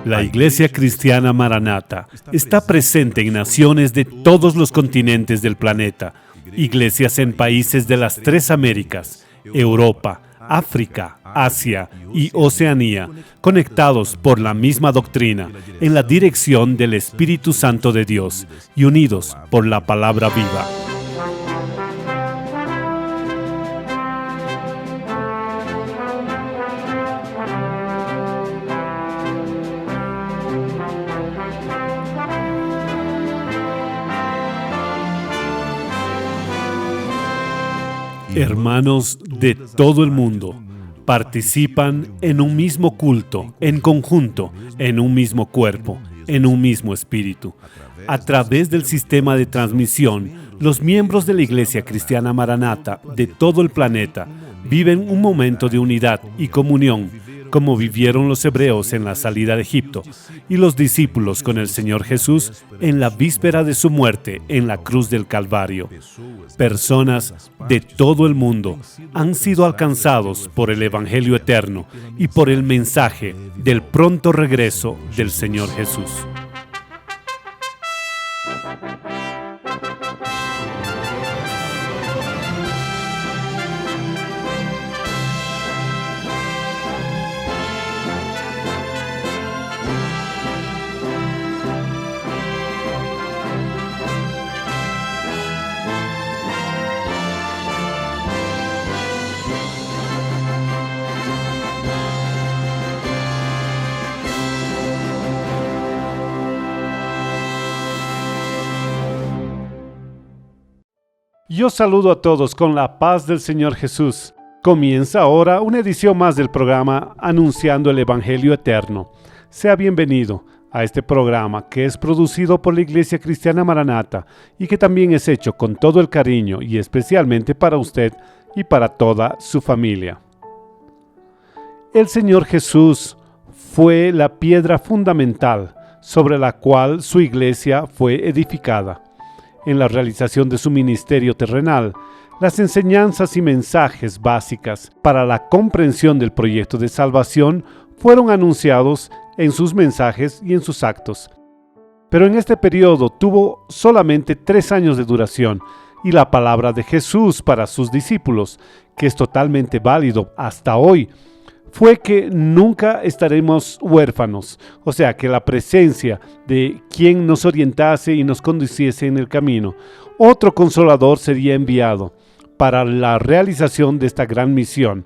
La Iglesia Cristiana Maranata está presente en naciones de todos los continentes del planeta, iglesias en países de las 3 Américas, Europa, África, Asia y Oceanía, conectados por la misma doctrina, en la dirección del Espíritu Santo de Dios y unidos por la palabra viva. Hermanos de todo el mundo participan en un mismo culto, en conjunto, en un mismo cuerpo, en un mismo espíritu. A través del sistema de transmisión, los miembros de la Iglesia Cristiana Maranata de todo el planeta viven un momento de unidad y comunión, como vivieron los hebreos en la salida de Egipto y los discípulos con el Señor Jesús en la víspera de su muerte en la cruz del Calvario. Personas de todo el mundo han sido alcanzados por el Evangelio eterno y por el mensaje del pronto regreso del Señor Jesús. Yo saludo a todos con la paz del Señor Jesús. Comienza ahora una edición más del programa Anunciando el Evangelio Eterno. Sea bienvenido a este programa que es producido por la Iglesia Cristiana Maranata y que también es hecho con todo el cariño y especialmente para usted y para toda su familia. El Señor Jesús fue la piedra fundamental sobre la cual su iglesia fue edificada. En la realización de su ministerio terrenal, las enseñanzas y mensajes básicas para la comprensión del proyecto de salvación fueron anunciados en sus mensajes y en sus actos. Pero en este periodo tuvo solamente 3 años de duración, y la palabra de Jesús para sus discípulos, que es totalmente válido hasta hoy, fue que nunca estaremos huérfanos, o sea, que la presencia de quien nos orientase y nos conduciese en el camino, otro consolador sería enviado para la realización de esta gran misión,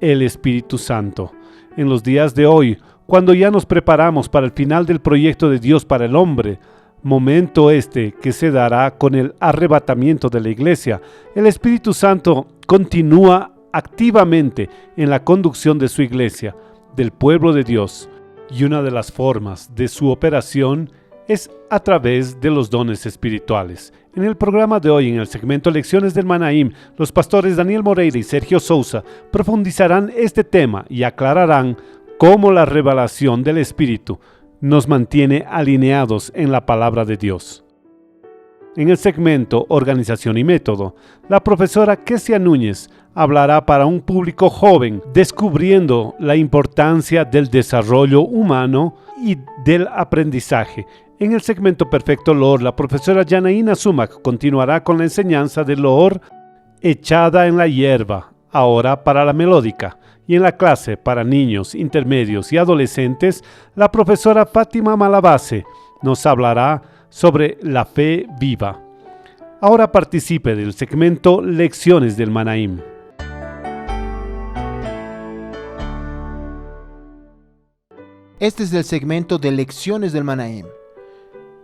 el Espíritu Santo. En los días de hoy, cuando ya nos preparamos para el final del proyecto de Dios para el hombre, momento este que se dará con el arrebatamiento de la iglesia, el Espíritu Santo continúa activamente en la conducción de su iglesia, del pueblo de Dios, y una de las formas de su operación es a través de los dones espirituales. En el programa de hoy, en el segmento Lecciones del Manaim, los pastores Daniel Moreira y Sergio Sousa profundizarán este tema y aclararán cómo la revelación del Espíritu nos mantiene alineados en la palabra de Dios. En el segmento Organización y Método, la profesora Kesia Núñez hablará para un público joven, descubriendo la importancia del desarrollo humano y del aprendizaje. En el segmento Perfecto Loor, la profesora Yanaína Sumac continuará con la enseñanza de Loor echada en la hierba, ahora para la melódica. Y en la clase para niños, intermedios y adolescentes, la profesora Fátima Malabase nos hablará sobre la fe viva. Ahora participe del segmento Lecciones del Manaim. Este es el segmento de Lecciones del Manaim.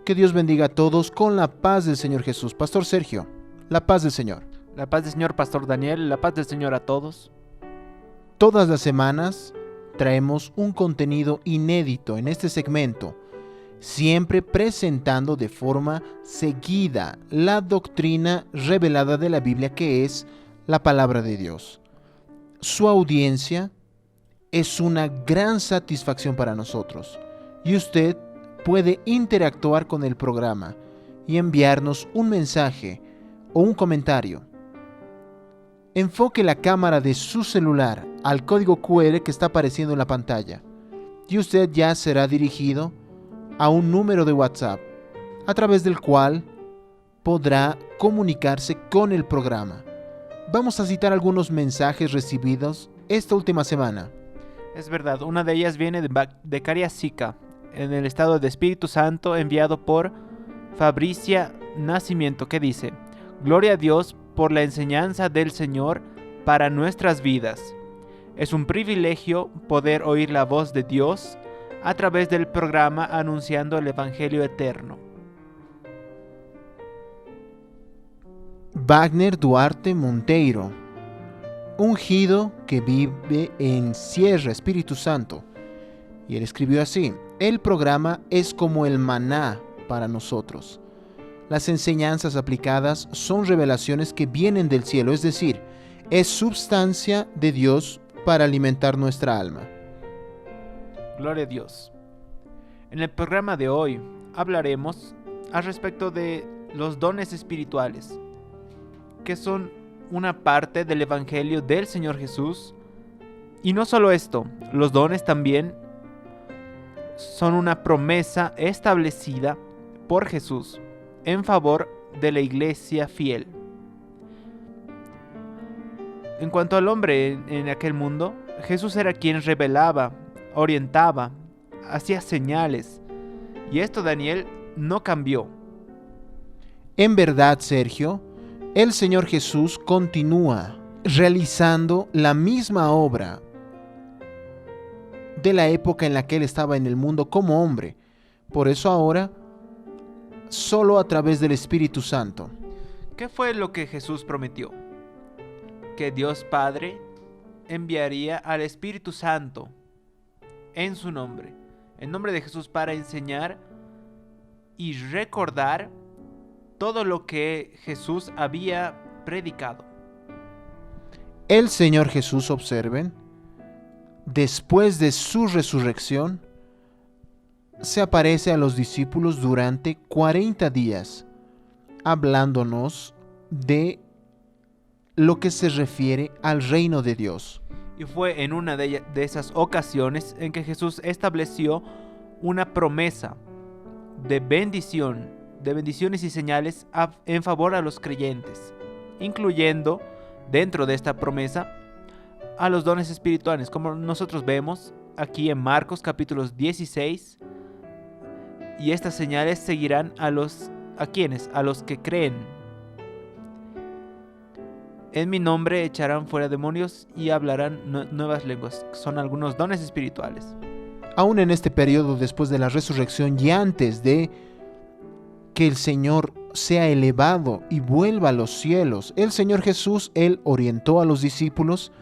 Que Dios bendiga a todos con la paz del Señor Jesús. Pastor Sergio, la paz del Señor. La paz del Señor, Pastor Daniel, la paz del Señor a todos. Todas las semanas traemos un contenido inédito en este segmento, siempre presentando de forma seguida la doctrina revelada de la Biblia, que es la palabra de Dios. Su audiencia es una gran satisfacción para nosotros y usted puede interactuar con el programa y enviarnos un mensaje o un comentario. Enfoque la cámara de su celular al código QR que está apareciendo en la pantalla. y usted ya será dirigido a un número de WhatsApp a través del cual podrá comunicarse con el programa. Vamos a citar algunos mensajes recibidos esta última semana. Es verdad, una de ellas viene de Cariacica, en el estado de Espíritu Santo, enviado por Fabricia Nacimiento, que dice: Gloria a Dios por la enseñanza del Señor para nuestras vidas. Es un privilegio poder oír la voz de Dios a través del programa anunciando el Evangelio eterno. Wagner Duarte Monteiro, ungido que vive en Sierra, Espíritu Santo. Y él escribió así: el programa es como el maná para nosotros. Las enseñanzas aplicadas son revelaciones que vienen del cielo, es decir, es substancia de Dios para alimentar nuestra alma. Gloria a Dios. En el programa de hoy hablaremos al respecto de los dones espirituales, que son una parte del Evangelio del Señor Jesús. Y no solo esto, los dones también son una promesa establecida por Jesús en favor de la iglesia fiel. En cuanto al hombre en aquel mundo, Jesús era quien revelaba, orientaba, hacía señales, y esto Daniel no cambió. En verdad, Sergio, el Señor Jesús continúa realizando la misma obra de la época en la que Él estaba en el mundo como hombre. Por eso ahora, solo a través del Espíritu Santo. ¿Qué fue lo que Jesús prometió? Que Dios Padre enviaría al Espíritu Santo en su nombre, en nombre de Jesús, para enseñar y recordar todo lo que Jesús había predicado. El Señor Jesús, observen, después de su resurrección, se aparece a los discípulos durante 40 días, hablándonos de lo que se refiere al reino de Dios. Y fue en una de esas ocasiones en que Jesús estableció una promesa de bendiciones y señales en favor a los creyentes, incluyendo dentro de esta promesa a los dones espirituales, como nosotros vemos aquí en Marcos capítulos 16. Y estas señales seguirán ¿a quiénes? A los que creen. En mi nombre echarán fuera demonios y hablarán nuevas lenguas. Son algunos dones espirituales. Aún en este periodo después de la resurrección y antes de que el Señor sea elevado y vuelva a los cielos, el Señor Jesús, Él orientó a los discípulos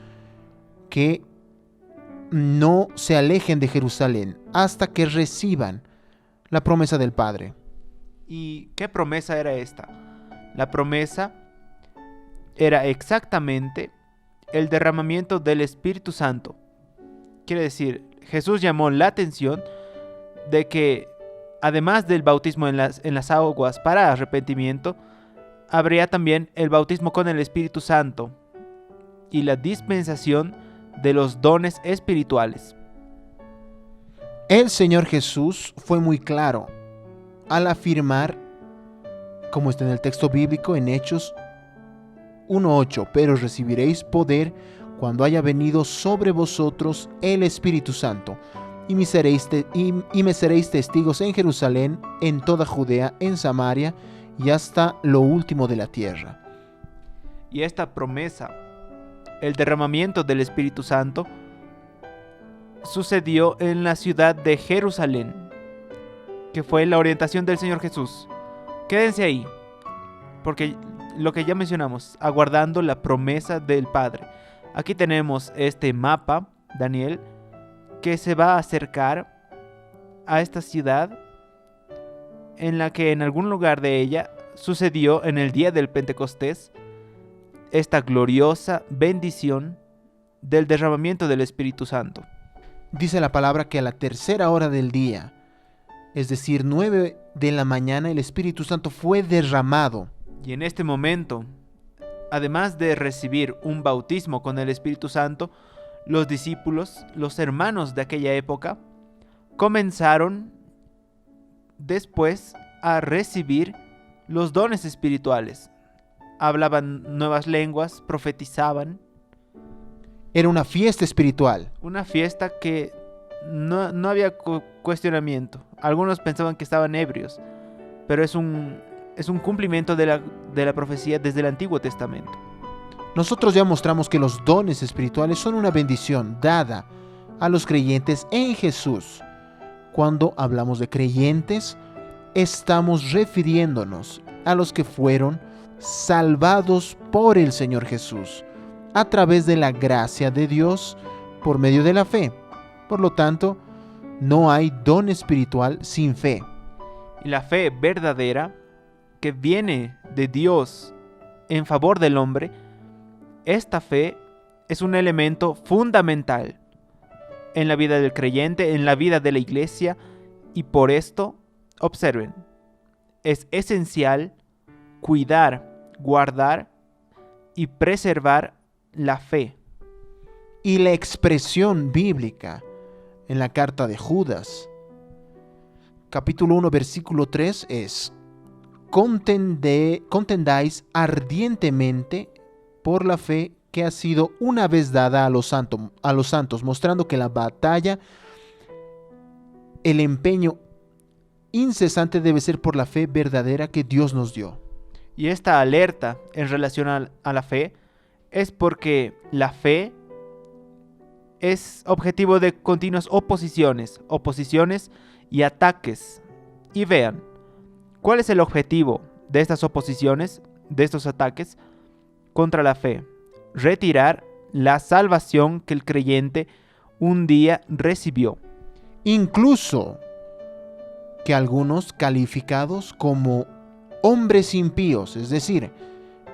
que no se alejen de Jerusalén hasta que reciban la promesa del Padre. ¿Y qué promesa era esta? La promesa era exactamente el derramamiento del Espíritu Santo. Quiere decir, Jesús llamó la atención de que además del bautismo en las aguas para arrepentimiento, habría también el bautismo con el Espíritu Santo y la dispensación de los dones espirituales. El Señor Jesús fue muy claro al afirmar, como está en el texto bíblico en Hechos 1:8, pero recibiréis poder cuando haya venido sobre vosotros el Espíritu Santo, y me seréis testigos en Jerusalén, en toda Judea, en Samaria y hasta lo último de la tierra. Y esta promesa, el derramamiento del Espíritu Santo, sucedió en la ciudad de Jerusalén, que fue la orientación del Señor Jesús. Quédense ahí, porque lo que ya mencionamos, aguardando la promesa del Padre. Aquí tenemos este mapa, Daniel, que se va a acercar a esta ciudad en la que en algún lugar de ella sucedió en el día del Pentecostés esta gloriosa bendición del derramamiento del Espíritu Santo. Dice la palabra que a la 3:00 hora del día, es decir, 9 de la mañana, el Espíritu Santo fue derramado. Y en este momento, además de recibir un bautismo con el Espíritu Santo, los discípulos, los hermanos de aquella época, comenzaron después a recibir los dones espirituales. Hablaban nuevas lenguas, profetizaban. Era una fiesta espiritual. Una fiesta que no había cuestionamiento. Algunos pensaban que estaban ebrios, pero es un cumplimiento de la profecía desde el Antiguo Testamento. Nosotros ya mostramos que los dones espirituales son una bendición dada a los creyentes en Jesús. Cuando hablamos de creyentes, estamos refiriéndonos a los que fueron salvados por el Señor Jesús a través de la gracia de Dios por medio de la fe. Por lo tanto, no hay don espiritual sin fe. Y la fe verdadera, que viene de Dios en favor del hombre, esta fe es un elemento fundamental en la vida del creyente, en la vida de la iglesia, y por esto, observen, es esencial cuidar, guardar y preservar la fe. Y la expresión bíblica en la carta de Judas, capítulo 1, versículo 3 es: contendáis ardientemente por la fe que ha sido una vez dada a los santos, mostrando que la batalla, el empeño incesante debe ser por la fe verdadera que Dios nos dio. Y esta alerta en relación a la fe es porque la fe es objetivo de continuas oposiciones y ataques. Y vean, ¿cuál es el objetivo de estas oposiciones, de estos ataques contra la fe? Retirar la salvación que el creyente un día recibió. Incluso que algunos calificados como hombres impíos, es decir,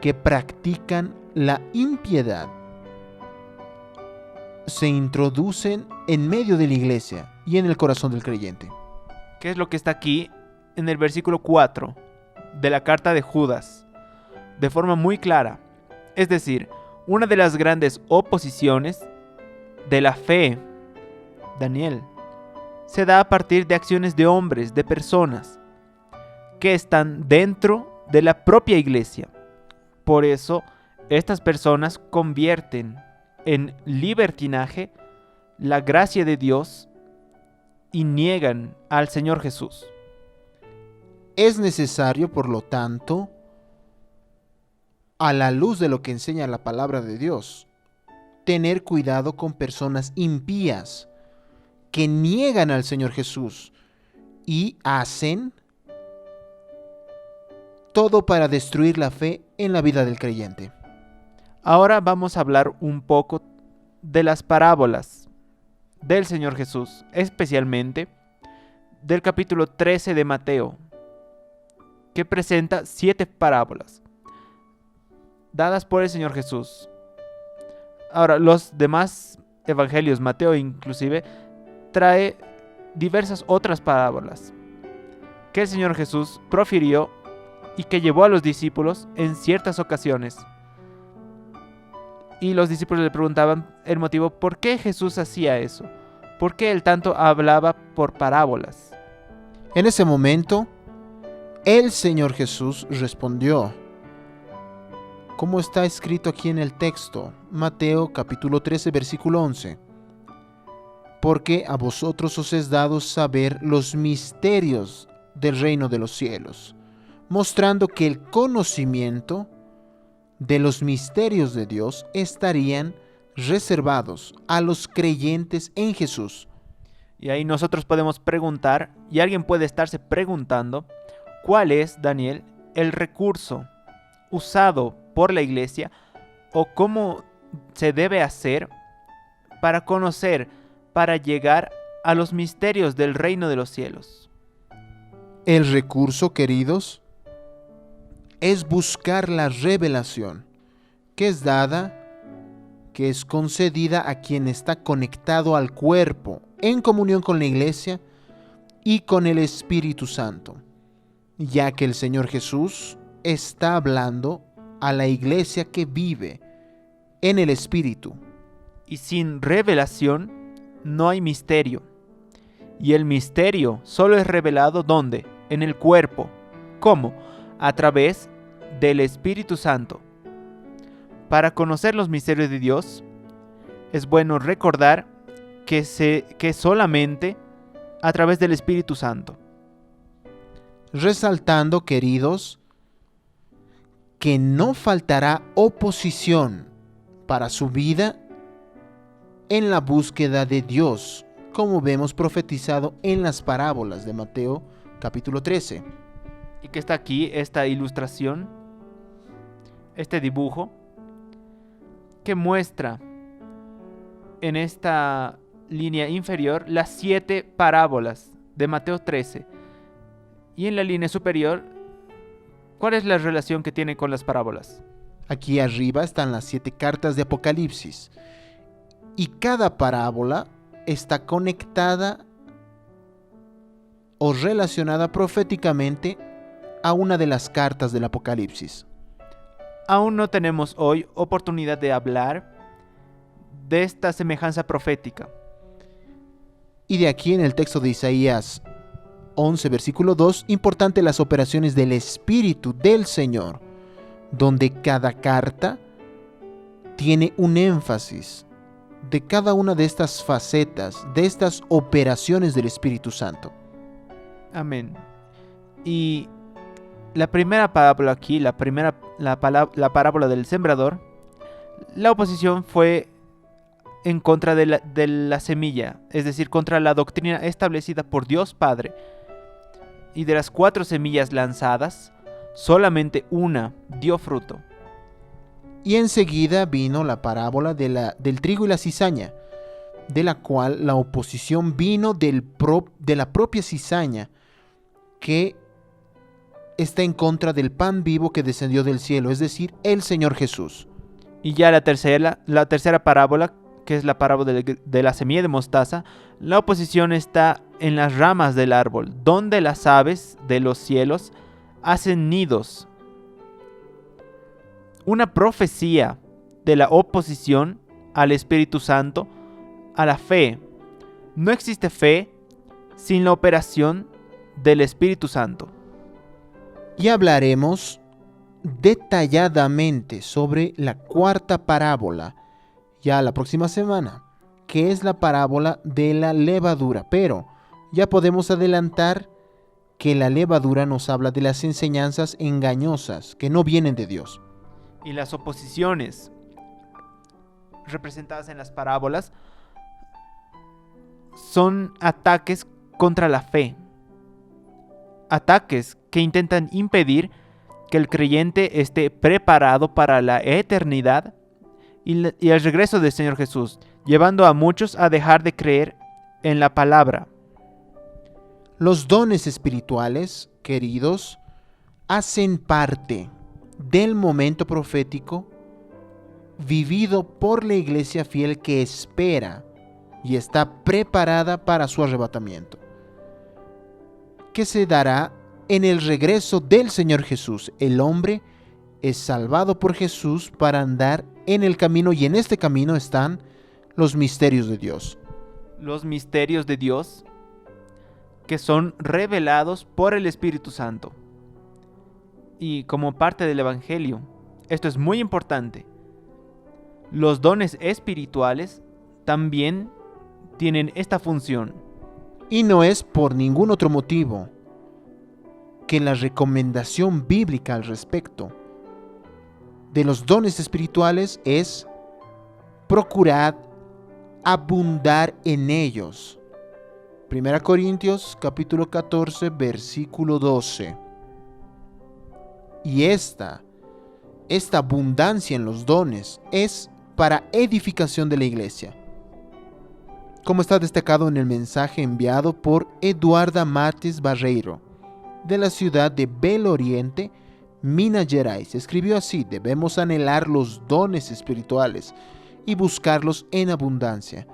que practican la impiedad, se introducen en medio de la iglesia y en el corazón del creyente. ¿Qué es lo que está aquí en el versículo 4 de la carta de Judas? De forma muy clara. Es decir, una de las grandes oposiciones de la fe, Daniel, se da a partir de acciones de hombres, de personas que están dentro de la propia iglesia. Por eso, estas personas convierten en libertinaje la gracia de Dios y niegan al Señor Jesús. Es necesario, por lo tanto, a la luz de lo que enseña la palabra de Dios, tener cuidado con personas impías que niegan al Señor Jesús y hacen todo para destruir la fe en la vida del creyente. Ahora vamos a hablar un poco de las parábolas del Señor Jesús, especialmente del capítulo 13 de Mateo, que presenta 7 parábolas dadas por el Señor Jesús. Ahora, los demás evangelios, Mateo inclusive, trae diversas otras parábolas que el Señor Jesús profirió y que llevó a los discípulos en ciertas ocasiones. Y los discípulos le preguntaban el motivo por qué Jesús hacía eso, por qué él tanto hablaba por parábolas. En ese momento, el Señor Jesús respondió, como está escrito aquí en el texto, Mateo capítulo 13, versículo 11. Porque a vosotros os es dado saber los misterios del reino de los cielos, mostrando que el conocimiento de los misterios de Dios estarían reservados a los creyentes en Jesús. Y ahí nosotros podemos preguntar, y alguien puede estarse preguntando, ¿cuál es, Daniel, el recurso usado por la iglesia o cómo se debe hacer para conocer, para llegar a los misterios del reino de los cielos? El recurso, queridos, es buscar la revelación que es dada, que es concedida a quien está conectado al cuerpo, en comunión con la iglesia y con el Espíritu Santo, ya que el Señor Jesús está hablando a la iglesia que vive en el Espíritu. Y sin revelación no hay misterio. Y el misterio solo es revelado ¿dónde? En el cuerpo. ¿Cómo? A través del Espíritu Santo. Para conocer los misterios de Dios, es bueno recordar que solamente a través del Espíritu Santo. Resaltando, queridos, que no faltará oposición para su vida en la búsqueda de Dios, como vemos profetizado en las parábolas de Mateo capítulo 13. Y que está aquí esta ilustración, este dibujo, que muestra en esta línea inferior las 7 parábolas de Mateo 13. Y en la línea superior, ¿cuál es la relación que tiene con las parábolas? Aquí arriba están las 7 cartas de Apocalipsis. Y cada parábola está conectada o relacionada proféticamente a una de las cartas del Apocalipsis. Aún no tenemos hoy oportunidad de hablar de esta semejanza profética. Y de aquí en el texto de Isaías 11, versículo 2, importante las operaciones del Espíritu del Señor, donde cada carta tiene un énfasis de cada una de estas facetas, de estas operaciones del Espíritu Santo. Amén. Y la primera parábola aquí, la parábola del sembrador, la oposición fue en contra de la semilla, es decir, contra la doctrina establecida por Dios Padre. Y de las 4 semillas lanzadas, solamente una dio fruto. Y enseguida vino la parábola del trigo y la cizaña, de la cual la oposición vino de la propia cizaña, que está en contra del pan vivo que descendió del cielo, es decir, el Señor Jesús. Y ya la tercera parábola, que es la parábola de la semilla de mostaza, la oposición está en las ramas del árbol, donde las aves de los cielos hacen nidos. Una profecía de la oposición al Espíritu Santo, a la fe. No existe fe sin la operación del Espíritu Santo. Y hablaremos detalladamente sobre la 4ª parábola ya la próxima semana, que es la parábola de la levadura. Pero ya podemos adelantar que la levadura nos habla de las enseñanzas engañosas que no vienen de Dios. Y las oposiciones representadas en las parábolas son ataques contra la fe. Ataques que intentan impedir que el creyente esté preparado para la eternidad y el regreso del Señor Jesús, llevando a muchos a dejar de creer en la palabra. Los dones espirituales, queridos, hacen parte del momento profético vivido por la iglesia fiel que espera y está preparada para su arrebatamiento, que se dará en el regreso del Señor Jesús. El hombre es salvado por Jesús para andar en el camino, y en este camino están los misterios de Dios. Los misterios de Dios que son revelados por el Espíritu Santo. Y como parte del Evangelio, esto es muy importante. Los dones espirituales también tienen esta función. Y no es por ningún otro motivo que la recomendación bíblica al respecto de los dones espirituales es: procurad abundar en ellos. 1 Corintios capítulo 14, versículo 12. Y esta abundancia en los dones es para edificación de la iglesia, como está destacado en el mensaje enviado por Eduarda Martins Barreiro, de la ciudad de Belo Oriente, Minas Gerais. Escribió así: debemos anhelar los dones espirituales y buscarlos en abundancia,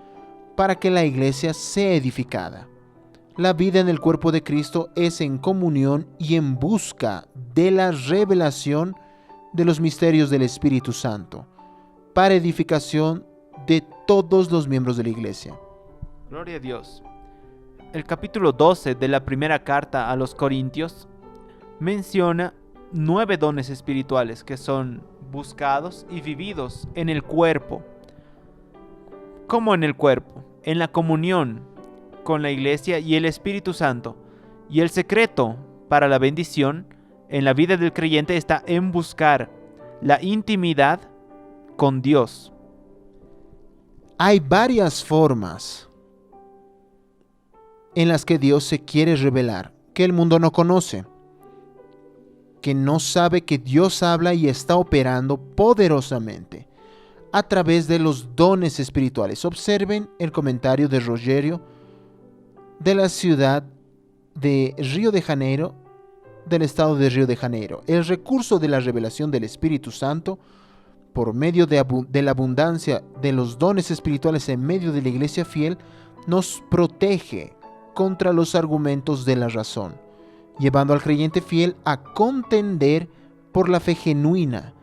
para que la iglesia sea edificada. La vida en el cuerpo de Cristo es en comunión y en busca de la revelación de los misterios del Espíritu Santo, para edificación de todos los miembros de la iglesia. Gloria a Dios. el capítulo 12 de la primera carta a los Corintios menciona 9 dones espirituales que son buscados y vividos en el cuerpo. ¿Cómo en el cuerpo? En la comunión con la iglesia y el Espíritu Santo. Y el secreto para la bendición en la vida del creyente está en buscar la intimidad con Dios. Hay varias formas en las que Dios se quiere revelar, que el mundo no conoce, que no sabe que Dios habla y está operando poderosamente a través de los dones espirituales. Observen el comentario de Rogerio de la ciudad de Río de Janeiro, del estado de Río de Janeiro. El recurso de la revelación del Espíritu Santo por medio de la abundancia de los dones espirituales en medio de la iglesia fiel nos protege contra los argumentos de la razón, llevando al creyente fiel a contender por la fe genuina,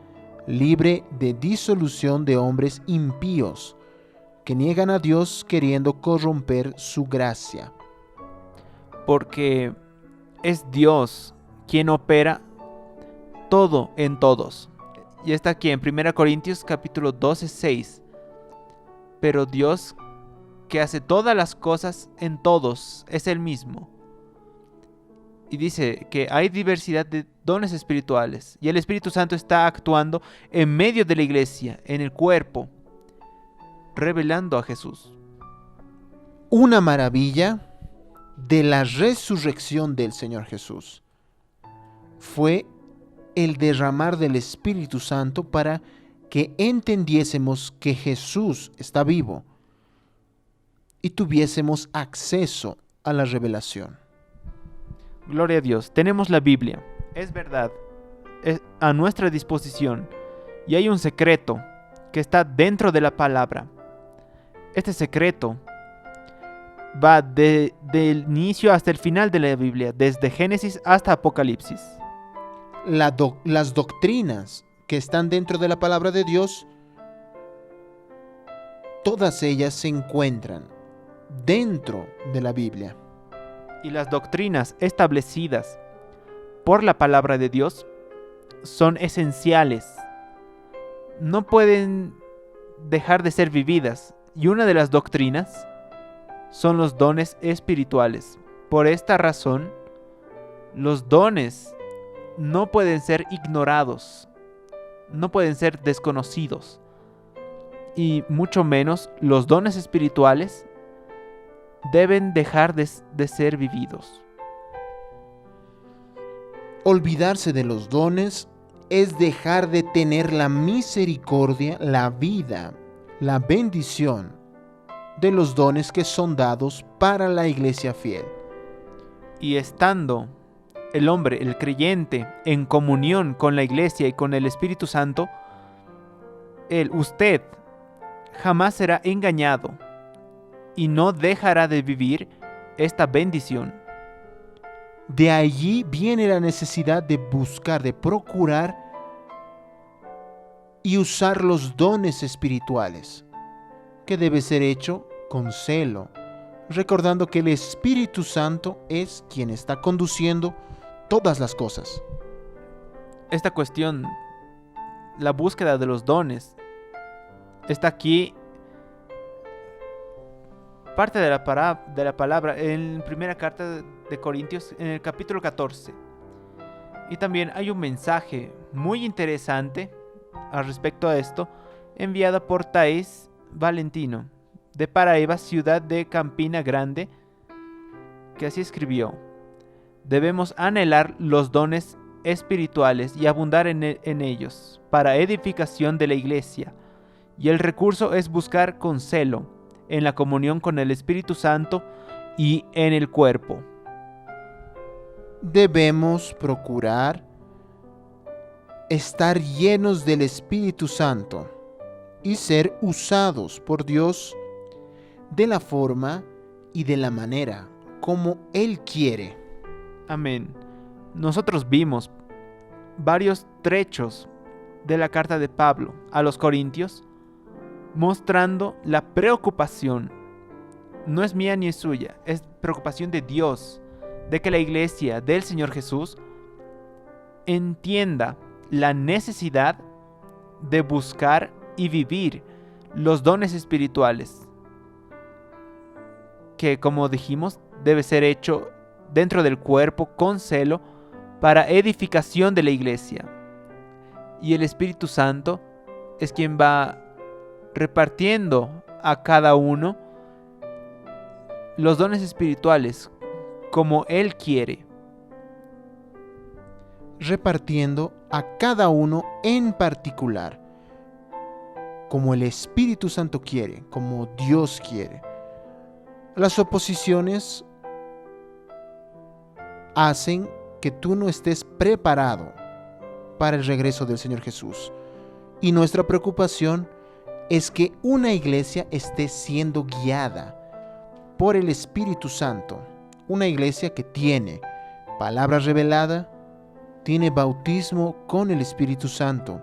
libre de disolución de hombres impíos que niegan a Dios queriendo corromper su gracia. Porque es Dios quien opera todo en todos. Y está aquí en 1 Corintios capítulo 12, 6. Pero Dios que hace todas las cosas en todos es el mismo. Y dice que hay diversidad de dones espirituales. Y el Espíritu Santo está actuando en medio de la iglesia, en el cuerpo, revelando a Jesús. Una maravilla de la resurrección del Señor Jesús fue el derramar del Espíritu Santo para que entendiésemos que Jesús está vivo y tuviésemos acceso a la revelación. Gloria a Dios, tenemos la Biblia, es verdad, es a nuestra disposición y hay un secreto que está dentro de la palabra. Este secreto va del inicio hasta el final de la Biblia, desde Génesis hasta Apocalipsis. Las doctrinas que están dentro de la palabra de Dios, todas ellas se encuentran dentro de la Biblia. Y las doctrinas establecidas por la palabra de Dios son esenciales. No pueden dejar de ser vividas. Y una de las doctrinas son los dones espirituales. Por esta razón, los dones no pueden ser ignorados, no pueden ser desconocidos, y mucho menos los dones espirituales deben dejar de ser vividos. Olvidarse de los dones es dejar de tener la misericordia, la vida, la bendición de los dones que son dados para la iglesia fiel. Y estando el hombre, el creyente, en comunión con la iglesia y con el Espíritu Santo, usted jamás será engañado y no dejará de vivir esta bendición. De allí viene la necesidad de buscar, de procurar y usar los dones espirituales, que debe ser hecho con celo, recordando que el Espíritu Santo es quien está conduciendo todas las cosas. Esta cuestión, la búsqueda de los dones, está aquí parte de la palabra en primera carta de Corintios en el capítulo 14. Y también hay un mensaje muy interesante al respecto a esto, enviado por Thais Valentino, de Paraíba, ciudad de Campina Grande, que así escribió: debemos anhelar los dones espirituales y abundar en ellos, para edificación de la iglesia, y el recurso es buscar con celo, en la comunión con el Espíritu Santo y en el cuerpo. Debemos procurar estar llenos del Espíritu Santo y ser usados por Dios de la forma y de la manera como Él quiere. Amén. Nosotros vimos varios trechos de la carta de Pablo a los Corintios mostrando la preocupación no es mía ni es suya, es preocupación de Dios, de que la iglesia del Señor Jesús entienda la necesidad de buscar y vivir los dones espirituales, que, como dijimos, debe ser hecho dentro del cuerpo con celo para edificación de la iglesia. Y el Espíritu Santo es quien va repartiendo a cada uno los dones espirituales como Él quiere. Repartiendo a cada uno en particular, como el Espíritu Santo quiere, como Dios quiere. Las oposiciones hacen que tú no estés preparado para el regreso del Señor Jesús. Y nuestra preocupación es que una iglesia esté siendo guiada por el Espíritu Santo. Una iglesia que tiene palabra revelada, tiene bautismo con el Espíritu Santo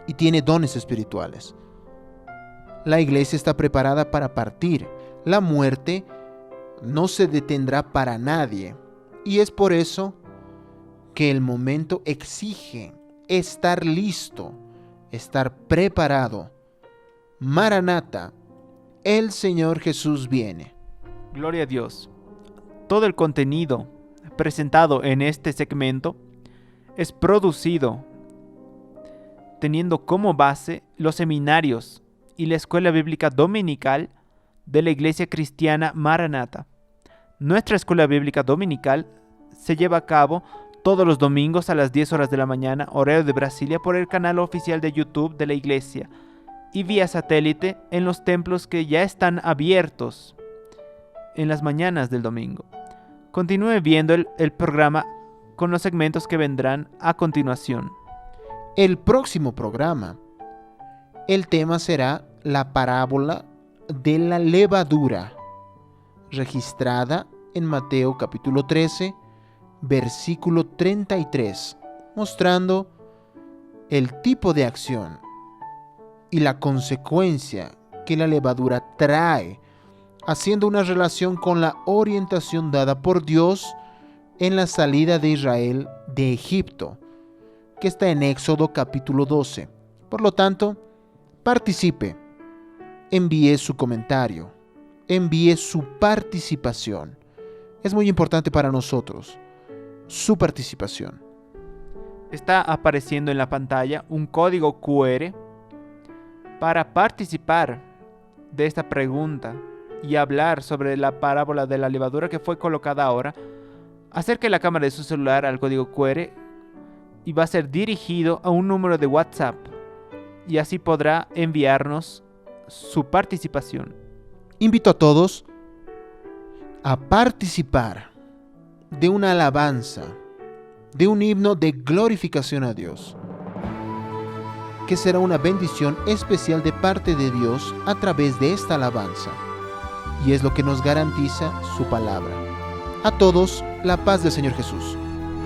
y tiene dones espirituales. La iglesia está preparada para partir. La muerte no se detendrá para nadie. Y es por eso que el momento exige estar listo, estar preparado. Maranata, el Señor Jesús viene. Gloria a Dios. Todo el contenido presentado en este segmento es producido teniendo como base los seminarios y la escuela bíblica dominical de la Iglesia Cristiana Maranata. Nuestra escuela bíblica dominical se lleva a cabo todos los domingos a las 10 horas de la mañana, horario de Brasilia, por el canal oficial de YouTube de la iglesia y vía satélite en los templos que ya están abiertos en las mañanas del domingo. Continúe viendo el programa con los segmentos que vendrán a continuación. El próximo programa, el tema será la parábola de la levadura, registrada en Mateo capítulo 13, versículo 33, mostrando el tipo de acción y la consecuencia que la levadura trae, haciendo una relación con la orientación dada por Dios en la salida de Israel de Egipto, que está en Éxodo capítulo 12. Por lo tanto, participe, envíe su comentario, envíe su participación. Es muy importante para nosotros su participación. Está apareciendo en la pantalla un código QR para participar de esta pregunta y hablar sobre la parábola de la levadura que fue colocada ahora. Acerque la cámara de su celular al código QR y va a ser dirigido a un número de WhatsApp y así podrá enviarnos su participación. Invito a todos a participar de una alabanza, de un himno de glorificación a Dios, que será una bendición especial de parte de Dios a través de esta alabanza, y es lo que nos garantiza su palabra. A todos, la paz del Señor Jesús.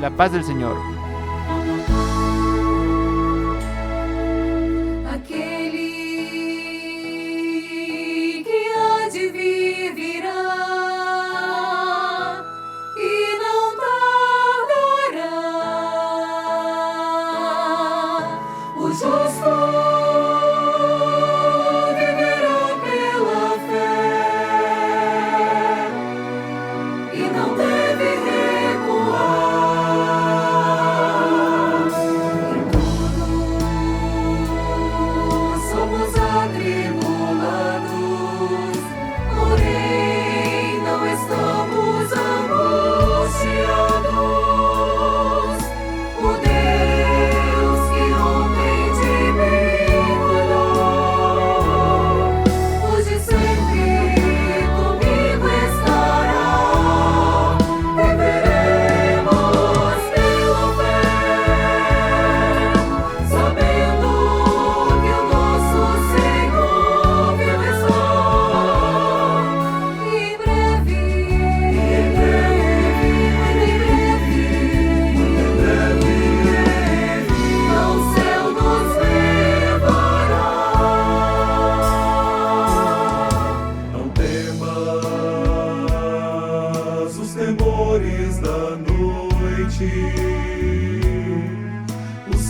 La paz del Señor. O Deus que ontem te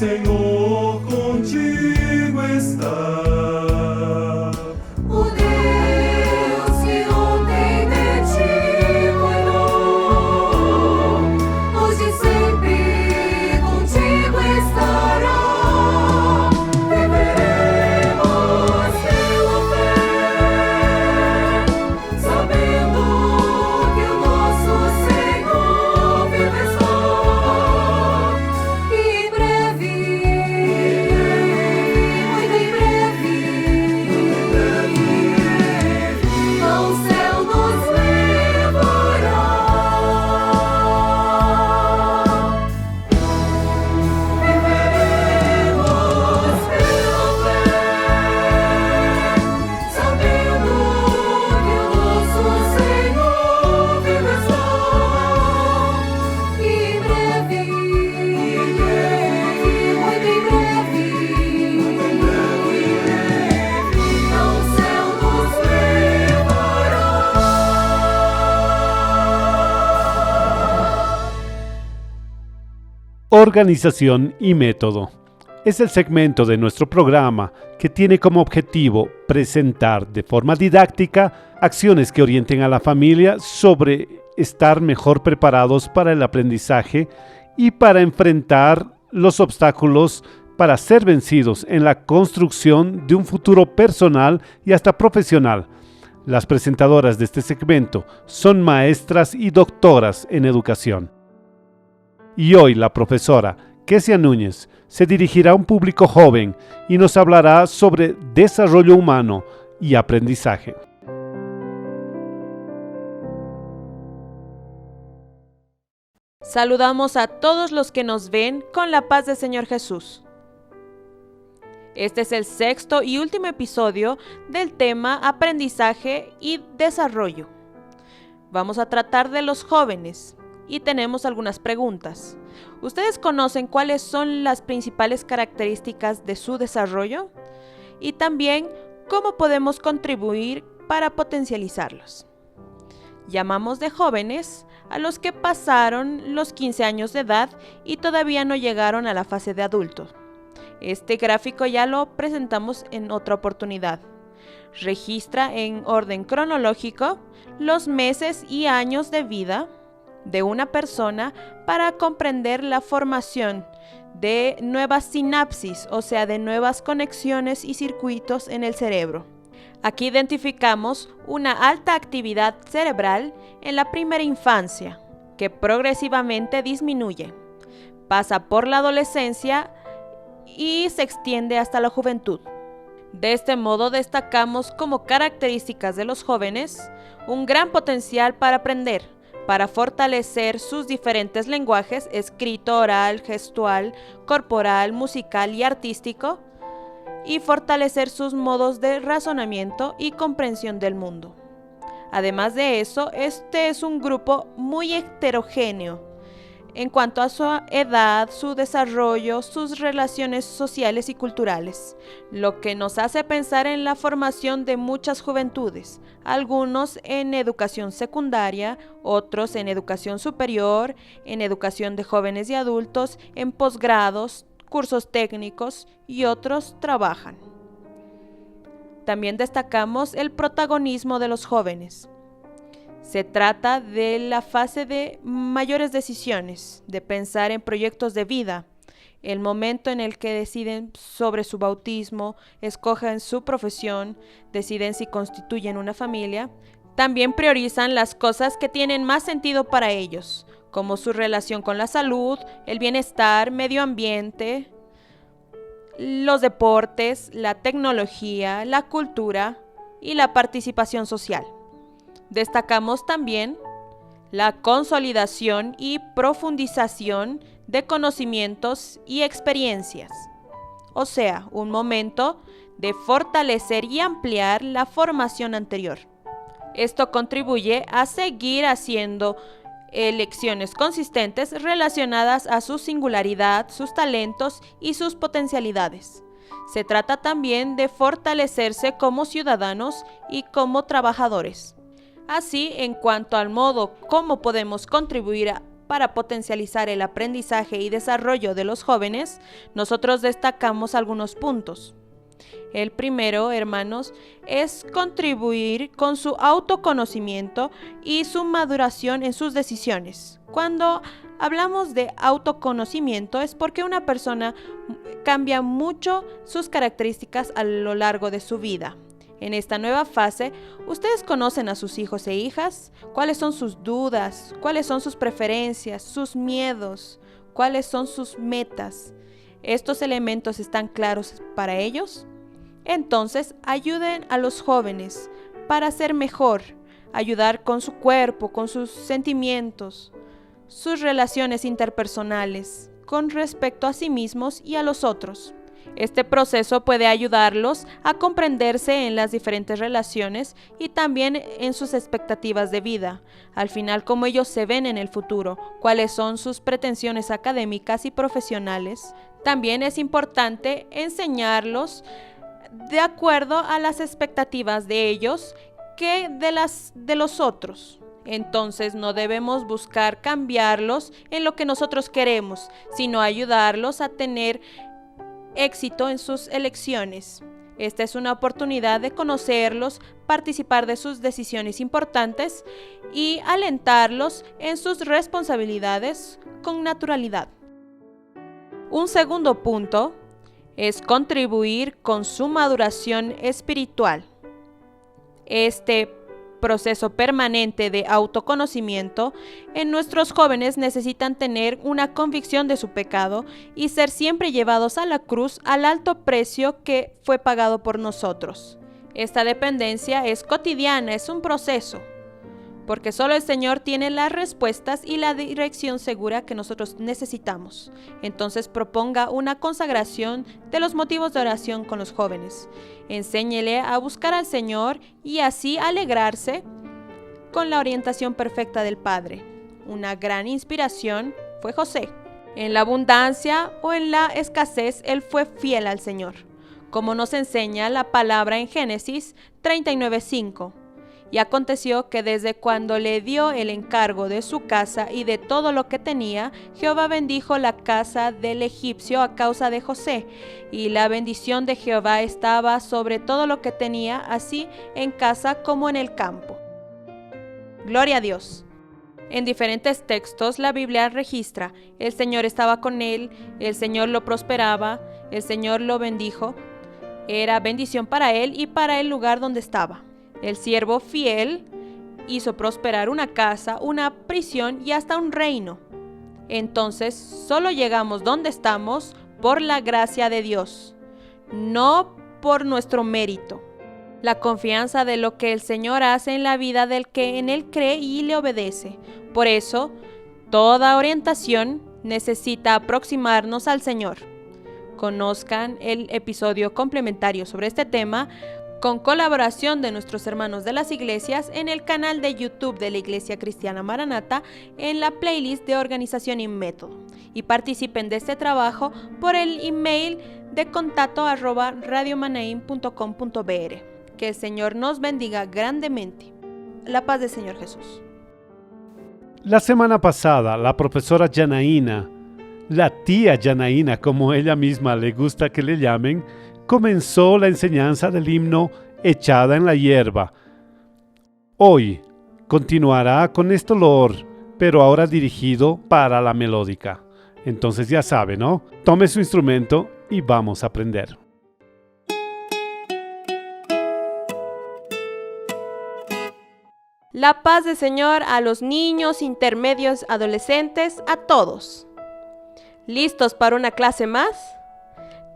Senhor contigo está. O Deus que ontem de ti cuidou, hoje sempre contigo estará. Viveremos pela fé, sabendo que o nosso Senhor vive está. E em breve, muito em breve, ao céu nos levará. Viveremos pela fé, sabendo que o nosso Senhor vive está. E em breve, muito em breve, ao céu nos levará. Organización y método. Es el segmento de nuestro programa que tiene como objetivo presentar de forma didáctica acciones que orienten a la familia sobre estar mejor preparados para el aprendizaje y para enfrentar los obstáculos para ser vencidos en la construcción de un futuro personal y hasta profesional. Las presentadoras de este segmento son maestras y doctoras en educación. Y hoy la profesora Kesia Núñez se dirigirá a un público joven y nos hablará sobre desarrollo humano y aprendizaje. Saludamos a todos los que nos ven con la paz del Señor Jesús. Este es el sexto y último episodio del tema aprendizaje y desarrollo. Vamos a tratar de los jóvenes y tenemos algunas preguntas. ¿Ustedes conocen cuáles son las principales características de su desarrollo? Y también, ¿cómo podemos contribuir para potencializarlos? Llamamos de jóvenes a los que pasaron los 15 años de edad y todavía no llegaron a la fase de adulto. Este gráfico ya lo presentamos en otra oportunidad. Registra en orden cronológico los meses y años de vida de una persona para comprender la formación de nuevas sinapsis, o sea, de nuevas conexiones y circuitos en el cerebro. Aquí identificamos una alta actividad cerebral en la primera infancia, que progresivamente disminuye, pasa por la adolescencia y se extiende hasta la juventud. De este modo destacamos como características de los jóvenes un gran potencial para aprender, para fortalecer sus diferentes lenguajes, escrito, oral, gestual, corporal, musical y artístico, y fortalecer sus modos de razonamiento y comprensión del mundo. Además de eso, este es un grupo muy heterogéneo en cuanto a su edad, su desarrollo, sus relaciones sociales y culturales, lo que nos hace pensar en la formación de muchas juventudes, algunos en educación secundaria, otros en educación superior, en educación de jóvenes y adultos, en posgrados, cursos técnicos y otros trabajan. También destacamos el protagonismo de los jóvenes. Se trata de la fase de mayores decisiones, de pensar en proyectos de vida, el momento en el que deciden sobre su bautismo, escogen su profesión, deciden si constituyen una familia. También priorizan las cosas que tienen más sentido para ellos, como su relación con la salud, el bienestar, medio ambiente, los deportes, la tecnología, la cultura y la participación social. Destacamos también la consolidación y profundización de conocimientos y experiencias, o sea, un momento de fortalecer y ampliar la formación anterior. Esto contribuye a seguir haciendo elecciones consistentes relacionadas a su singularidad, sus talentos y sus potencialidades. Se trata también de fortalecerse como ciudadanos y como trabajadores. Así, en cuanto al modo cómo podemos contribuir para potencializar el aprendizaje y desarrollo de los jóvenes, nosotros destacamos algunos puntos. El primero, hermanos, es contribuir con su autoconocimiento y su maduración en sus decisiones. Cuando hablamos de autoconocimiento es porque una persona cambia mucho sus características a lo largo de su vida. En esta nueva fase, ustedes conocen a sus hijos e hijas, cuáles son sus dudas, cuáles son sus preferencias, sus miedos, cuáles son sus metas. ¿Estos elementos están claros para ellos? Entonces, ayuden a los jóvenes para ser mejor, ayudar con su cuerpo, con sus sentimientos, sus relaciones interpersonales, con respecto a sí mismos y a los otros. Este proceso puede ayudarlos a comprenderse en las diferentes relaciones y también en sus expectativas de vida. Al final, cómo ellos se ven en el futuro, cuáles son sus pretensiones académicas y profesionales. También es importante enseñarlos de acuerdo a las expectativas de ellos que de los otros. Entonces no debemos buscar cambiarlos en lo que nosotros queremos, sino ayudarlos a tener éxito en sus elecciones. Esta es una oportunidad de conocerlos, participar de sus decisiones importantes y alentarlos en sus responsabilidades con naturalidad. Un segundo punto es contribuir con su maduración espiritual. Este proceso permanente de autoconocimiento en nuestros jóvenes necesitan tener una convicción de su pecado y ser siempre llevados a la cruz al alto precio que fue pagado por nosotros. Esta dependencia es cotidiana, es un proceso, porque solo el Señor tiene las respuestas y la dirección segura que nosotros necesitamos. Entonces proponga una consagración de los motivos de oración con los jóvenes. Enséñele a buscar al Señor y así alegrarse con la orientación perfecta del Padre. Una gran inspiración fue José. En la abundancia o en la escasez, él fue fiel al Señor, como nos enseña la palabra en Génesis 39:5. Y aconteció que desde cuando le dio el encargo de su casa y de todo lo que tenía, Jehová bendijo la casa del egipcio a causa de José, y la bendición de Jehová estaba sobre todo lo que tenía, así en casa como en el campo. Gloria a Dios. En diferentes textos la Biblia registra: el Señor estaba con él, el Señor lo prosperaba, el Señor lo bendijo. Era bendición para él y para el lugar donde estaba. El siervo fiel hizo prosperar una casa, una prisión y hasta un reino. Entonces, solo llegamos donde estamos por la gracia de Dios, no por nuestro mérito. La confianza de lo que el Señor hace en la vida del que en Él cree y le obedece. Por eso, toda orientación necesita aproximarnos al Señor. Conozcan el episodio complementario sobre este tema, con colaboración de nuestros hermanos de las iglesias, en el canal de YouTube de la Iglesia Cristiana Maranata, en la playlist de Organización y Método. Y participen de este trabajo por el email de contacto@radiomanaim.com.br. Que el Señor nos bendiga grandemente. La paz del Señor Jesús. La semana pasada, la profesora Janaína, la tía Janaína, como ella misma le gusta que le llamen, comenzó la enseñanza del himno Echada en la hierba. Hoy continuará con este olor, pero ahora dirigido para la melódica. Entonces ya sabe, ¿no? Tome su instrumento y vamos a aprender. La paz del Señor a los niños, intermedios, adolescentes, a todos. ¿Listos para una clase más?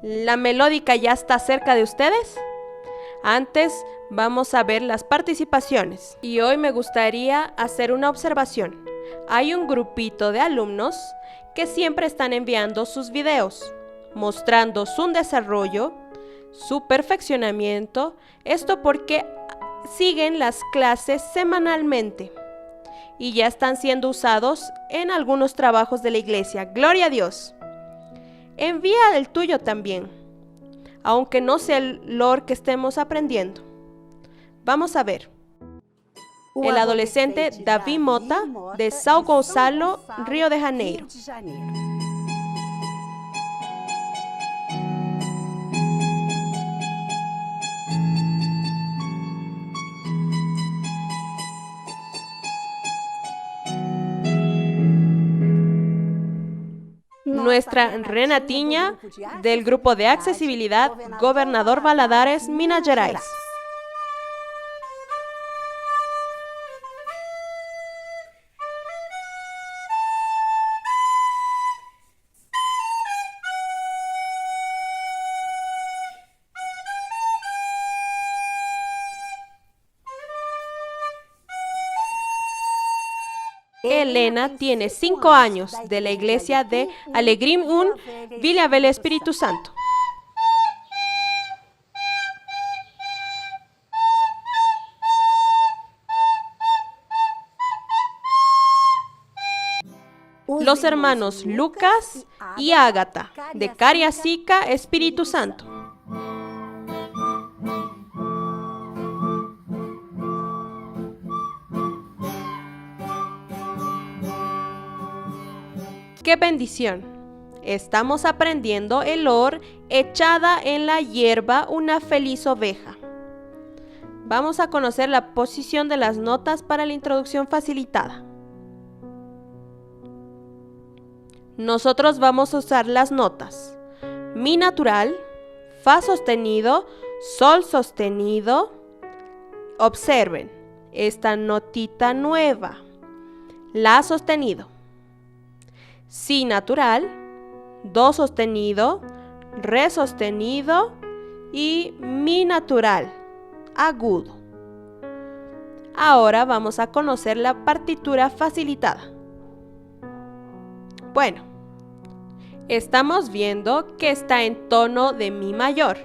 ¿La melódica ya está cerca de ustedes? Antes vamos a ver las participaciones y hoy me gustaría hacer una observación. Hay un grupito de alumnos que siempre están enviando sus videos, mostrando su desarrollo, su perfeccionamiento, esto porque siguen las clases semanalmente y ya están siendo usados en algunos trabajos de la iglesia. ¡Gloria a Dios! Envía el tuyo también, aunque no sea el lore que estemos aprendiendo. Vamos a ver. el adolescente Davi Mota, de São Gonçalo, Río de Janeiro. Nuestra Renatiña, del grupo de accesibilidad Gobernador Valadares, Minas Gerais. Elena tiene 5 años, de la iglesia de Alegrim Un, Villa Velha Espíritu Santo. Los hermanos Lucas y Ágata, de Cariacica, Espíritu Santo. ¡Qué bendición! Estamos aprendiendo el loor echada en la hierba una feliz oveja. Vamos a conocer la posición de las notas para la introducción facilitada. Nosotros vamos a usar las notas Mi natural, Fa sostenido, Sol sostenido. Observen esta notita nueva, La sostenido. Si natural, Do sostenido, Re sostenido y Mi natural, agudo. Ahora vamos a conocer la partitura facilitada. Bueno, estamos viendo que está en tono de Mi mayor,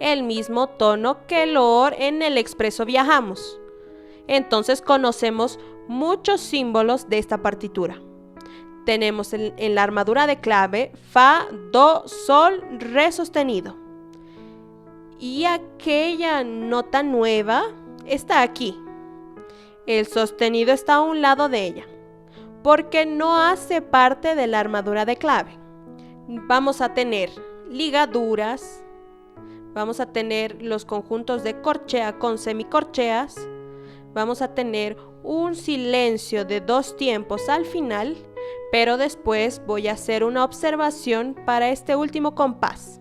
el mismo tono que el loor en el expreso viajamos. Entonces conocemos muchos símbolos de esta partitura. Tenemos en la armadura de clave Fa, Do, Sol, Re sostenido. Y aquella nota nueva está aquí. El sostenido está a un lado de ella, porque no hace parte de la armadura de clave. Vamos a tener ligaduras, vamos a tener los conjuntos de corchea con semicorcheas, vamos a tener un silencio de 2 tiempos al final, pero después voy a hacer una observación para este último compás.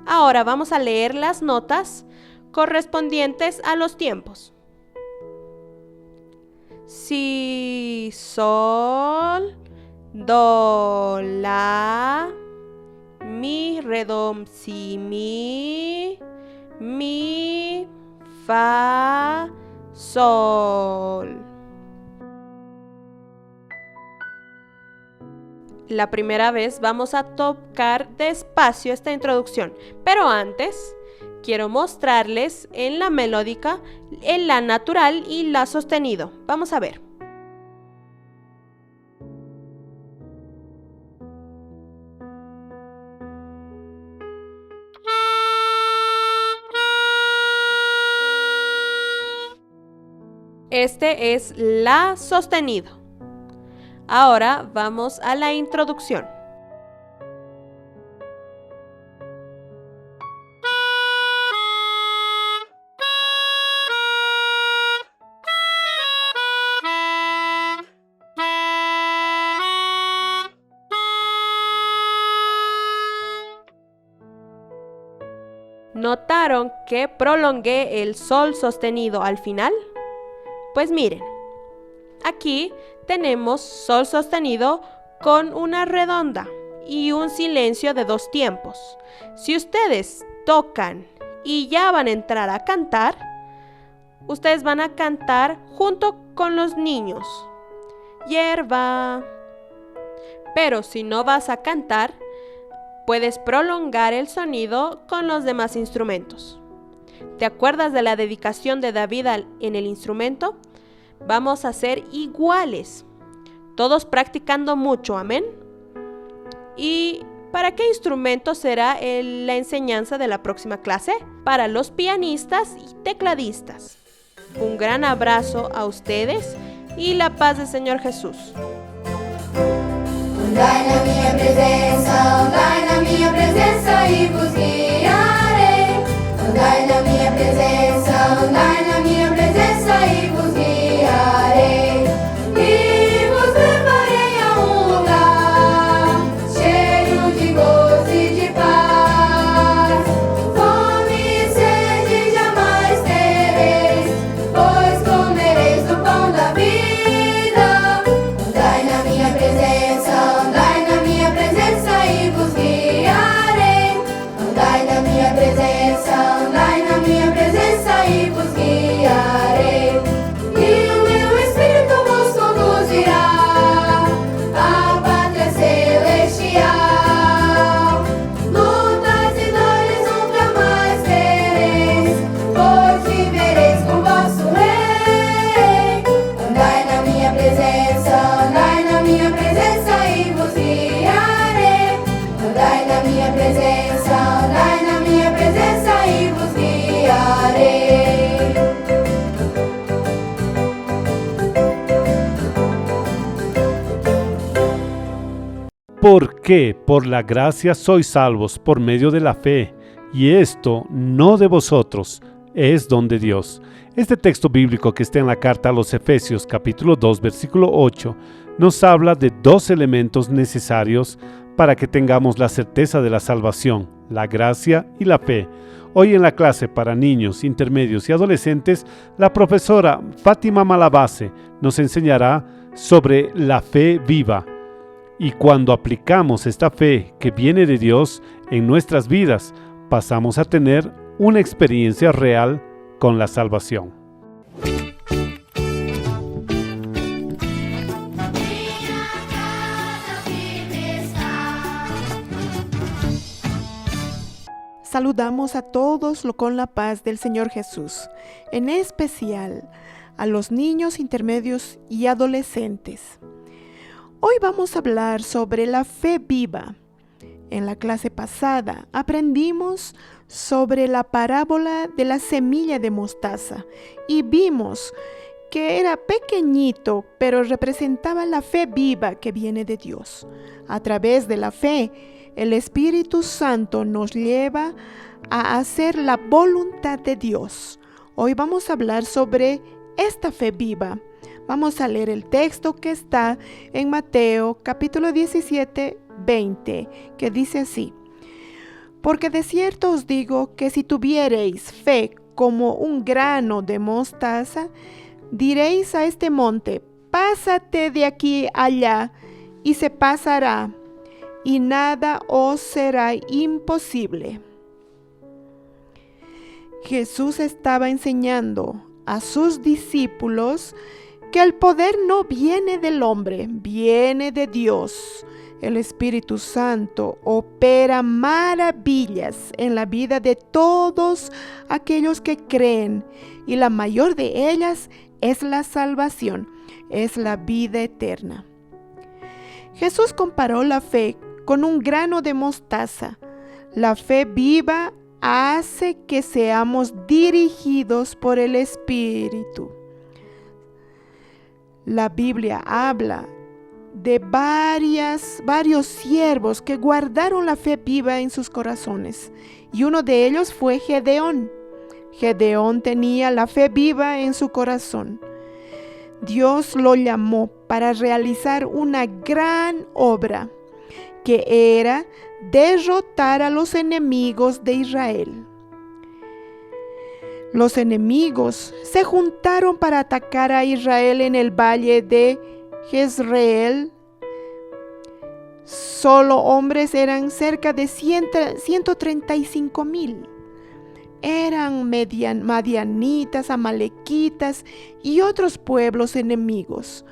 Ahora vamos a leer las notas correspondientes a los tiempos. Si, Sol, Do, La, Mi, Redom, Si, Mi, Fa, Sol. La primera vez vamos a tocar despacio esta introducción, pero antes quiero mostrarles en la melódica el La natural y La sostenido. Vamos a ver. Este es La sostenido. Ahora vamos a la introducción. ¿Notaron que prolongué el Sol sostenido al final? Pues miren, aquí tenemos Sol sostenido con una redonda y un silencio de 2 tiempos. Si ustedes tocan y ya van a entrar a cantar, ustedes van a cantar junto con los niños. Hierba. Pero si no vas a cantar, puedes prolongar el sonido con los demás instrumentos. ¿Te acuerdas de la dedicación de David en el instrumento? Vamos a ser iguales, todos practicando mucho, amén. ¿Y para qué instrumento será la enseñanza de la próxima clase? Para los pianistas y tecladistas. Un gran abrazo a ustedes y la paz del Señor Jesús. Andai na minha presença e vos guiarei. Andai na minha presença e vos guiarei. E vos levarei a lugar cheio de gozo e de paz. Fome e sede jamais tereis, pois comereis do pão da vida. Andai na minha presença e vos guiarei. Andai na minha presença e vos guiarei. E o meu Espírito vos conduzirá à pátria celestial. Lutas e dores nunca mais tereis, pois vivereis com vosso Rei. Andai na minha presença e vos guiarei. Andai na minha presença e vos guiarei. ¿Por qué? Por la gracia sois salvos por medio de la fe, y esto no de vosotros, es don de Dios. Este texto bíblico que está en la carta a los Efesios capítulo 2 versículo 8 nos habla de dos elementos necesarios para que tengamos la certeza de la salvación, la gracia y la fe. Hoy en la clase para niños, intermedios y adolescentes, la profesora Fátima Malabase nos enseñará sobre la fe viva. Y cuando aplicamos esta fe que viene de Dios en nuestras vidas, pasamos a tener una experiencia real con la salvación. Saludamos a todos con la paz del Señor Jesús, en especial a los niños, intermedios y adolescentes. Hoy vamos a hablar sobre la fe viva. En la clase pasada aprendimos sobre la parábola de la semilla de mostaza y vimos que era pequeñito, pero representaba la fe viva que viene de Dios. A través de la fe, el Espíritu Santo nos lleva a hacer la voluntad de Dios. Hoy vamos a hablar sobre esta fe viva. Vamos a leer el texto que está en Mateo capítulo 17, 20, que dice así: Porque de cierto os digo que si tuviereis fe como un grano de mostaza, diréis a este monte, pásate de aquí allá, y se pasará, y nada os será imposible. Jesús estaba enseñando a sus discípulos que el poder no viene del hombre, viene de Dios. El Espíritu Santo opera maravillas en la vida de todos aquellos que creen, y la mayor de ellas es la salvación, es la vida eterna. Jesús comparó la fe con un grano de mostaza. La fe viva hace que seamos dirigidos por el Espíritu. La Biblia habla de varios siervos que guardaron la fe viva en sus corazones, y uno de ellos fue Gedeón. Gedeón tenía la fe viva en su corazón. Dios lo llamó para realizar una gran obra, que era derrotar a los enemigos de Israel. Los enemigos se juntaron para atacar a Israel en el valle de Jezreel. Solo hombres eran cerca de 135,000. Eran madianitas, amalequitas y otros pueblos enemigos,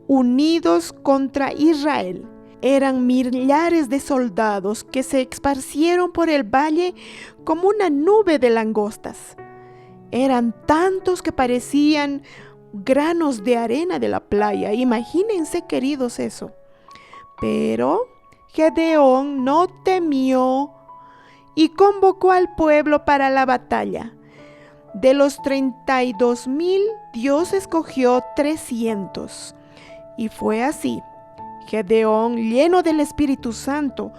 unidos contra Israel. Eran millares de soldados que se esparcieron por el valle como una nube de langostas. Eran tantos que parecían granos de arena de la playa. Imagínense, queridos, eso. Pero Gedeón no temió y convocó al pueblo para la batalla. De los 32,000, Dios escogió 300. Y fue así. Gedeón, lleno del Espíritu Santo,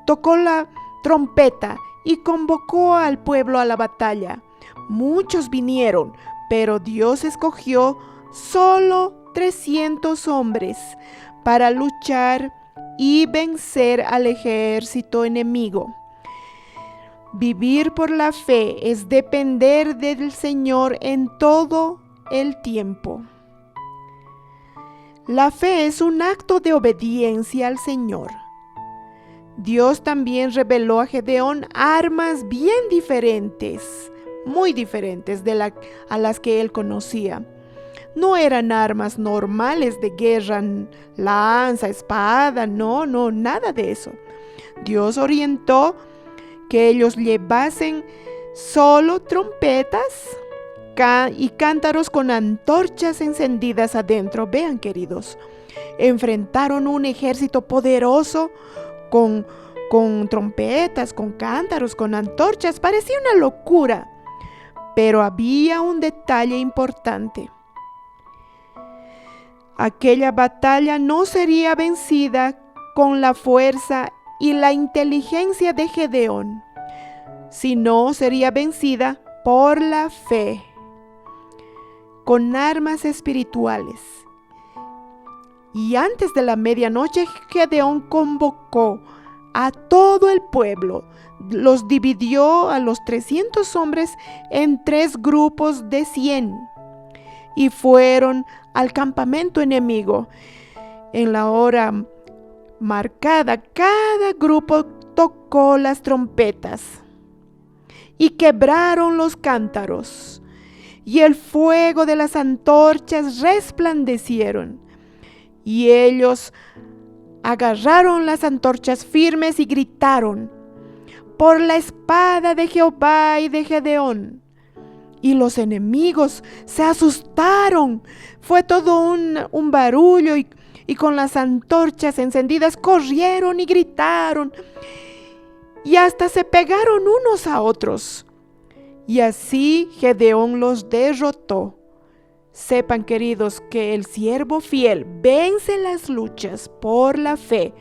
tocó la trompeta y convocó al pueblo a la batalla. Muchos vinieron, pero Dios escogió solo 300 hombres para luchar y vencer al ejército enemigo. Vivir por la fe es depender del Señor en todo el tiempo. La fe es un acto de obediencia al Señor. Dios también reveló a Gedeón armas bien diferentes, muy diferentes a las que él conocía. No eran armas normales de guerra, lanza, espada, no, nada de eso. Dios orientó que ellos llevasen solo trompetas y cántaros con antorchas encendidas adentro. Vean, queridos, enfrentaron un ejército poderoso con trompetas, con cántaros, con antorchas. Parecía una locura, pero había un detalle importante. Aquella batalla no sería vencida con la fuerza y la inteligencia de Gedeón, sino sería vencida por la fe, con armas espirituales. Y antes de la medianoche, Gedeón convocó a todo el pueblo. Los dividió a los 300 hombres en 3 grupos de 100 y fueron al campamento enemigo. En la hora marcada, cada grupo tocó las trompetas y quebraron los cántaros, y el fuego de las antorchas resplandecieron, y ellos agarraron las antorchas firmes y gritaron: por la espada de Jehová y de Gedeón. Y los enemigos se asustaron. Fue todo un barullo, y con las antorchas encendidas corrieron y gritaron, y hasta se pegaron unos a otros. Y así Gedeón los derrotó. Sepan, queridos, que el siervo fiel vence las luchas por la fe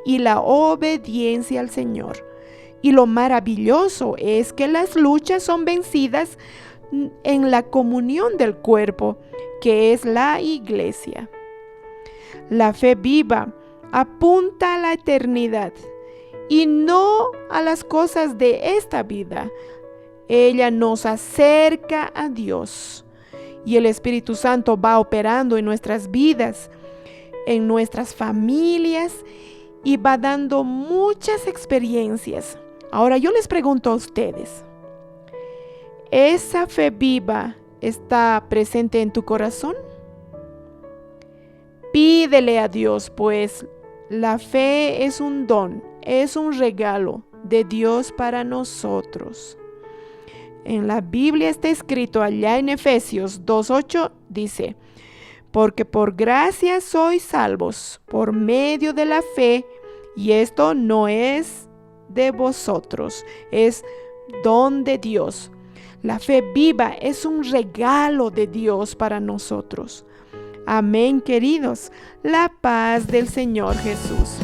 y la obediencia al Señor. Y lo maravilloso es que las luchas son vencidas en la comunión del cuerpo, que es la iglesia. La fe viva apunta a la eternidad y no a las cosas de esta vida. Ella nos acerca a Dios, y el Espíritu Santo va operando en nuestras vidas, en nuestras familias, y va dando muchas experiencias. Ahora yo les pregunto a ustedes, ¿esa fe viva está presente en tu corazón? Pídele a Dios, pues la fe es un don, es un regalo de Dios para nosotros. En la Biblia está escrito allá en Efesios 2:8, dice: porque por gracia sois salvos por medio de la fe, y esto no es de vosotros, es don de Dios. La fe viva es un regalo de Dios para nosotros. Amén, queridos. La paz del Señor Jesús.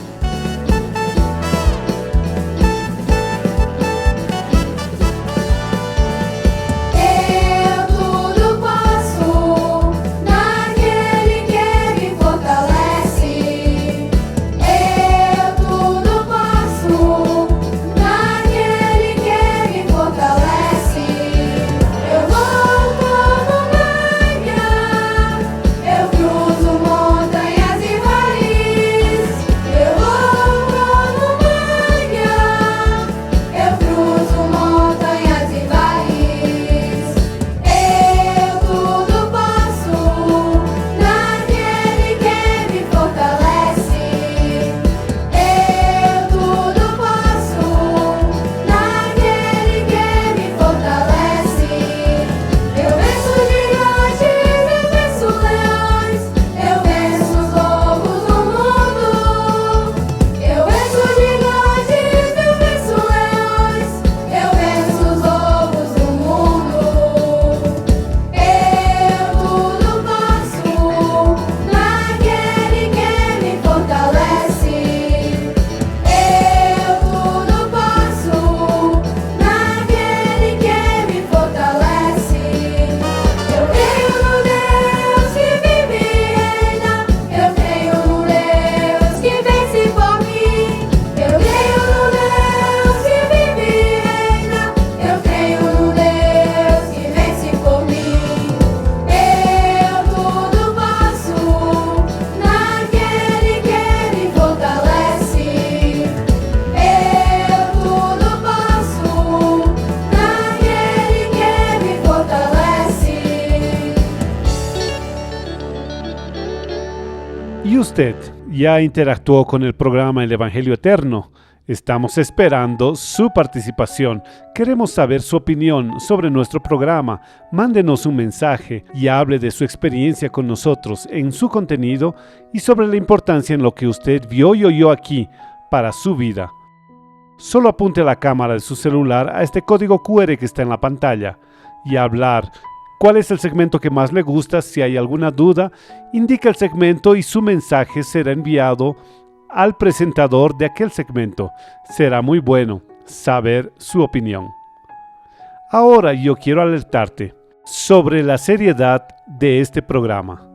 Eu usted ya interactuó con el programa El Evangelio Eterno? Estamos esperando su participación. Queremos saber su opinión sobre nuestro programa. Mándenos un mensaje y hable de su experiencia con nosotros en su contenido y sobre la importancia en lo que usted vio y oyó aquí para su vida. Solo apunte la cámara de su celular a este código QR que está en la pantalla y hablar. ¿Cuál es el segmento que más le gusta? Si hay alguna duda, indica el segmento y su mensaje será enviado al presentador de aquel segmento. Será muy bueno saber su opinión. Ahora yo quiero alertarte sobre la seriedad de este programa,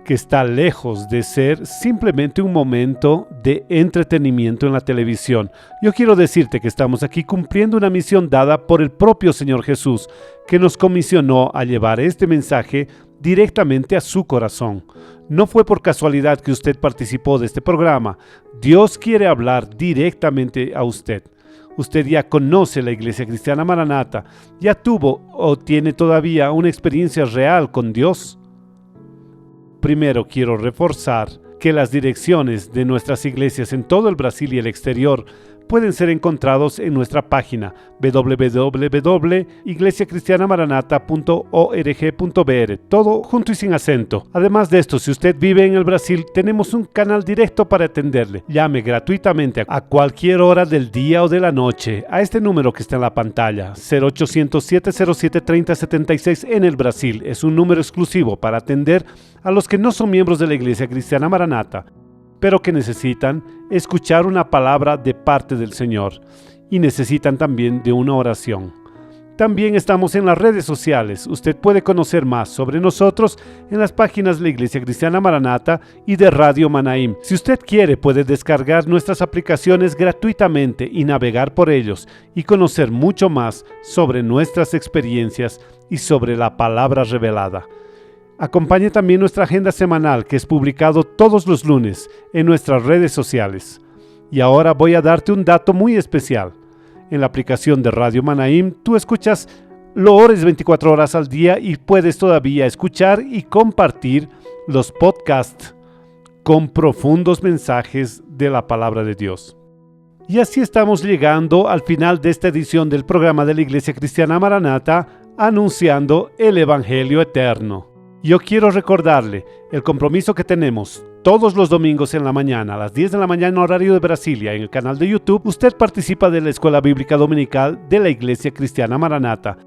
que está lejos de ser simplemente un momento de entretenimiento en la televisión. Yo quiero decirte que estamos aquí cumpliendo una misión dada por el propio Señor Jesús, que nos comisionó a llevar este mensaje directamente a su corazón. No fue por casualidad que usted participó de este programa. Dios quiere hablar directamente a usted. Usted ya conoce la Iglesia Cristiana Maranata, ya tuvo o tiene todavía una experiencia real con Dios. Primero quiero reforzar que las direcciones de nuestras iglesias en todo el Brasil y el exterior pueden ser encontrados en nuestra página www.iglesiacristianamaranata.org.br, todo junto y sin acento. Además de esto, si usted vive en el Brasil, tenemos un canal directo para atenderle. Llame gratuitamente a cualquier hora del día o de la noche a este número que está en la pantalla, 0800-707-3076 en el Brasil. Es un número exclusivo para atender a los que no son miembros de la Iglesia Cristiana Maranata, pero que necesitan escuchar una palabra de parte del Señor y necesitan también de una oración. También estamos en las redes sociales. Usted puede conocer más sobre nosotros en las páginas de la Iglesia Cristiana Maranata y de Radio Manaim. Si usted quiere, puede descargar nuestras aplicaciones gratuitamente y navegar por ellos y conocer mucho más sobre nuestras experiencias y sobre la palabra revelada. Acompañe también nuestra agenda semanal que es publicado todos los lunes en nuestras redes sociales. Y ahora voy a darte un dato muy especial. En la aplicación de Radio Manaim tú escuchas Loores 24 horas al día y puedes todavía escuchar y compartir los podcasts con profundos mensajes de la palabra de Dios. Y así estamos llegando al final de esta edición del programa de la Iglesia Cristiana Maranata, anunciando el Evangelio Eterno. Yo quiero recordarle el compromiso que tenemos todos los domingos en la mañana, a las 10 de la mañana horario de Brasilia, en el canal de YouTube. Usted participa de la Escuela Bíblica Dominical de la Iglesia Cristiana Maranata.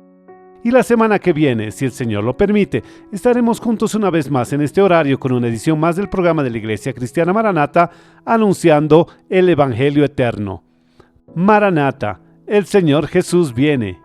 Y la semana que viene, si el Señor lo permite, estaremos juntos una vez más en este horario con una edición más del programa de la Iglesia Cristiana Maranata, anunciando el Evangelio Eterno. Maranata, el Señor Jesús viene.